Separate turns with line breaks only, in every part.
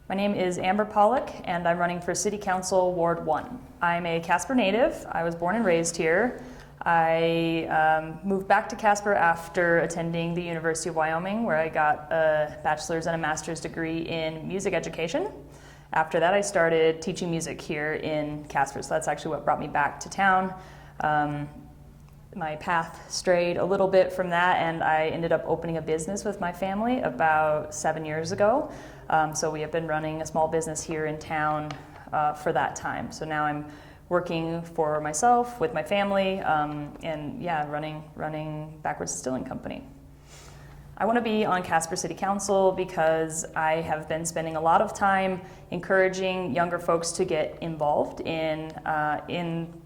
My name is Amber Pollock, and I'm running for City Council Ward 1. I'm a Casper native. I was born and raised here. I moved back to Casper after attending the University of Wyoming, where I got a bachelor's and a master's degree in music education. After that, I started teaching music here in Casper, so that's actually what brought me back to town. My path strayed a little bit from that, and I ended up opening a business with my family about 7 years ago. So we have been running a small business here in town for that time. So now I'm working for myself with my family, and running Backwards Distilling Company. I want to be on Casper City Council because I have been spending a lot of time encouraging younger folks to get involved in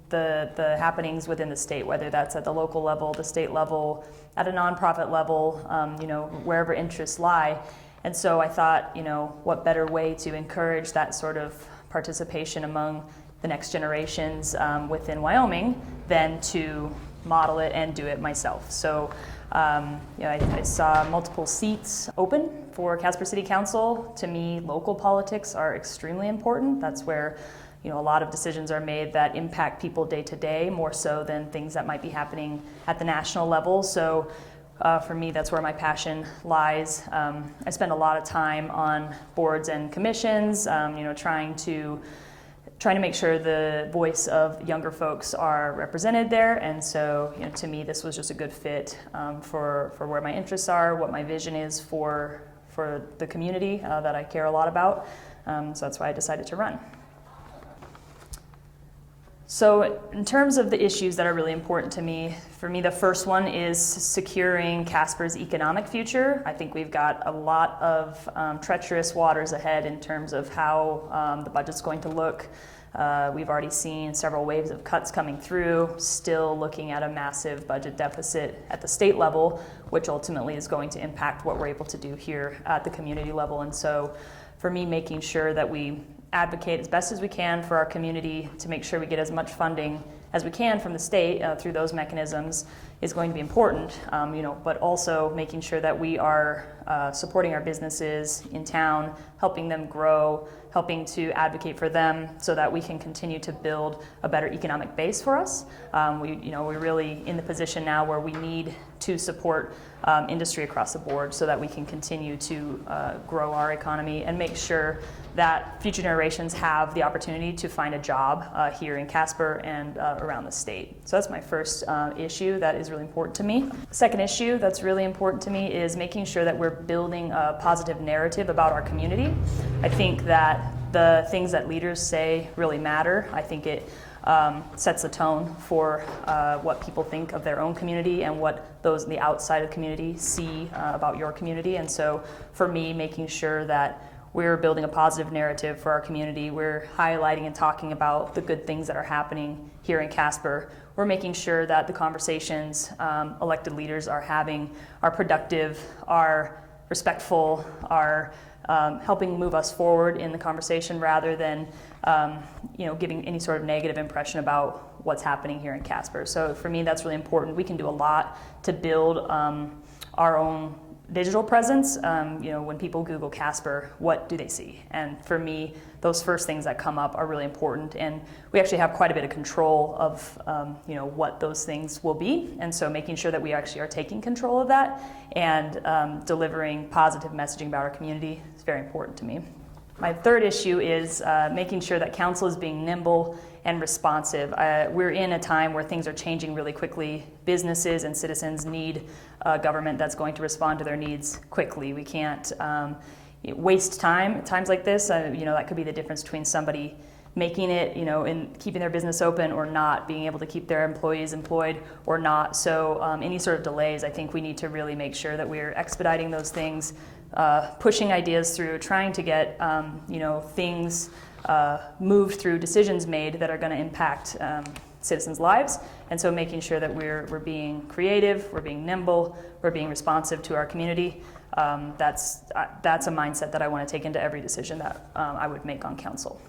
the happenings within the state, whether that's at the local level, the state level, at a nonprofit level, wherever interests lie. And so I thought, what better way to encourage that sort of participation among the next generations within Wyoming than to model it and do it myself. So I saw multiple seats open for Casper City Council. To me, local politics are extremely important. That's where a lot of decisions are made that impact people day to day, more so than things that might be happening at the national level. So for me, that's where my passion lies. I spend a lot of time on boards and commissions, trying to make sure the voice of younger folks are represented there. And so, to me, this was just a good fit for where my interests are, what my vision is for the community that I care a lot about. So that's why I decided to run. So in terms of the issues that are really important to me, for me, the first one is securing Casper's economic future. I think we've got a lot of treacherous waters ahead in terms of how the budget's going to look. We've already seen several waves of cuts coming through, still looking at a massive budget deficit at the state level, which ultimately is going to impact what we're able to do here at the community level. And so for me, making sure that we advocate as best as we can for our community to make sure we get as much funding as we can from the state through those mechanisms is going to be important, but also making sure that we are supporting our businesses in town, helping them grow, helping to advocate for them so that we can continue to build a better economic base for us. We're really in the position now where we need to support industry across the board so that we can continue to grow our economy and make sure that future generations have the opportunity to find a job here in Casper and around the state. So that's my first issue that is really important to me. The second issue that's really important to me is making sure that we're building a positive narrative about our community. I think that the things that leaders say really matter. I think it sets the tone for what people think of their own community and what those on the outside of the community see about your community. And so for me, making sure that we're building a positive narrative for our community, we're highlighting and talking about the good things that are happening here in Casper. We're making sure that the conversations elected leaders are having are productive, are respectful, are helping move us forward in the conversation rather than giving any sort of negative impression about what's happening here in Casper. So for me, that's really important. We can do a lot to build our own digital presence. When people Google Casper, what do they see? And for me, those first things that come up are really important. And we actually have quite a bit of control of what those things will be. And so making sure that we actually are taking control of that and delivering positive messaging about our community is very important to me. My third issue is making sure that council is being nimble and responsive. We're in a time where things are changing really quickly. Businesses and citizens need a government that's going to respond to their needs quickly. We can't waste time at times like this. That could be the difference between somebody making it, and keeping their business open or not, being able to keep their employees employed or not. So any sort of delays, I think we need to really make sure that we're expediting those things, pushing ideas through, trying to get things moved through, decisions made that are going to impact citizens' lives. And so making sure that we're being creative, we're being nimble, we're being responsive to our community. That's a mindset that I want to take into every decision that I would make on council.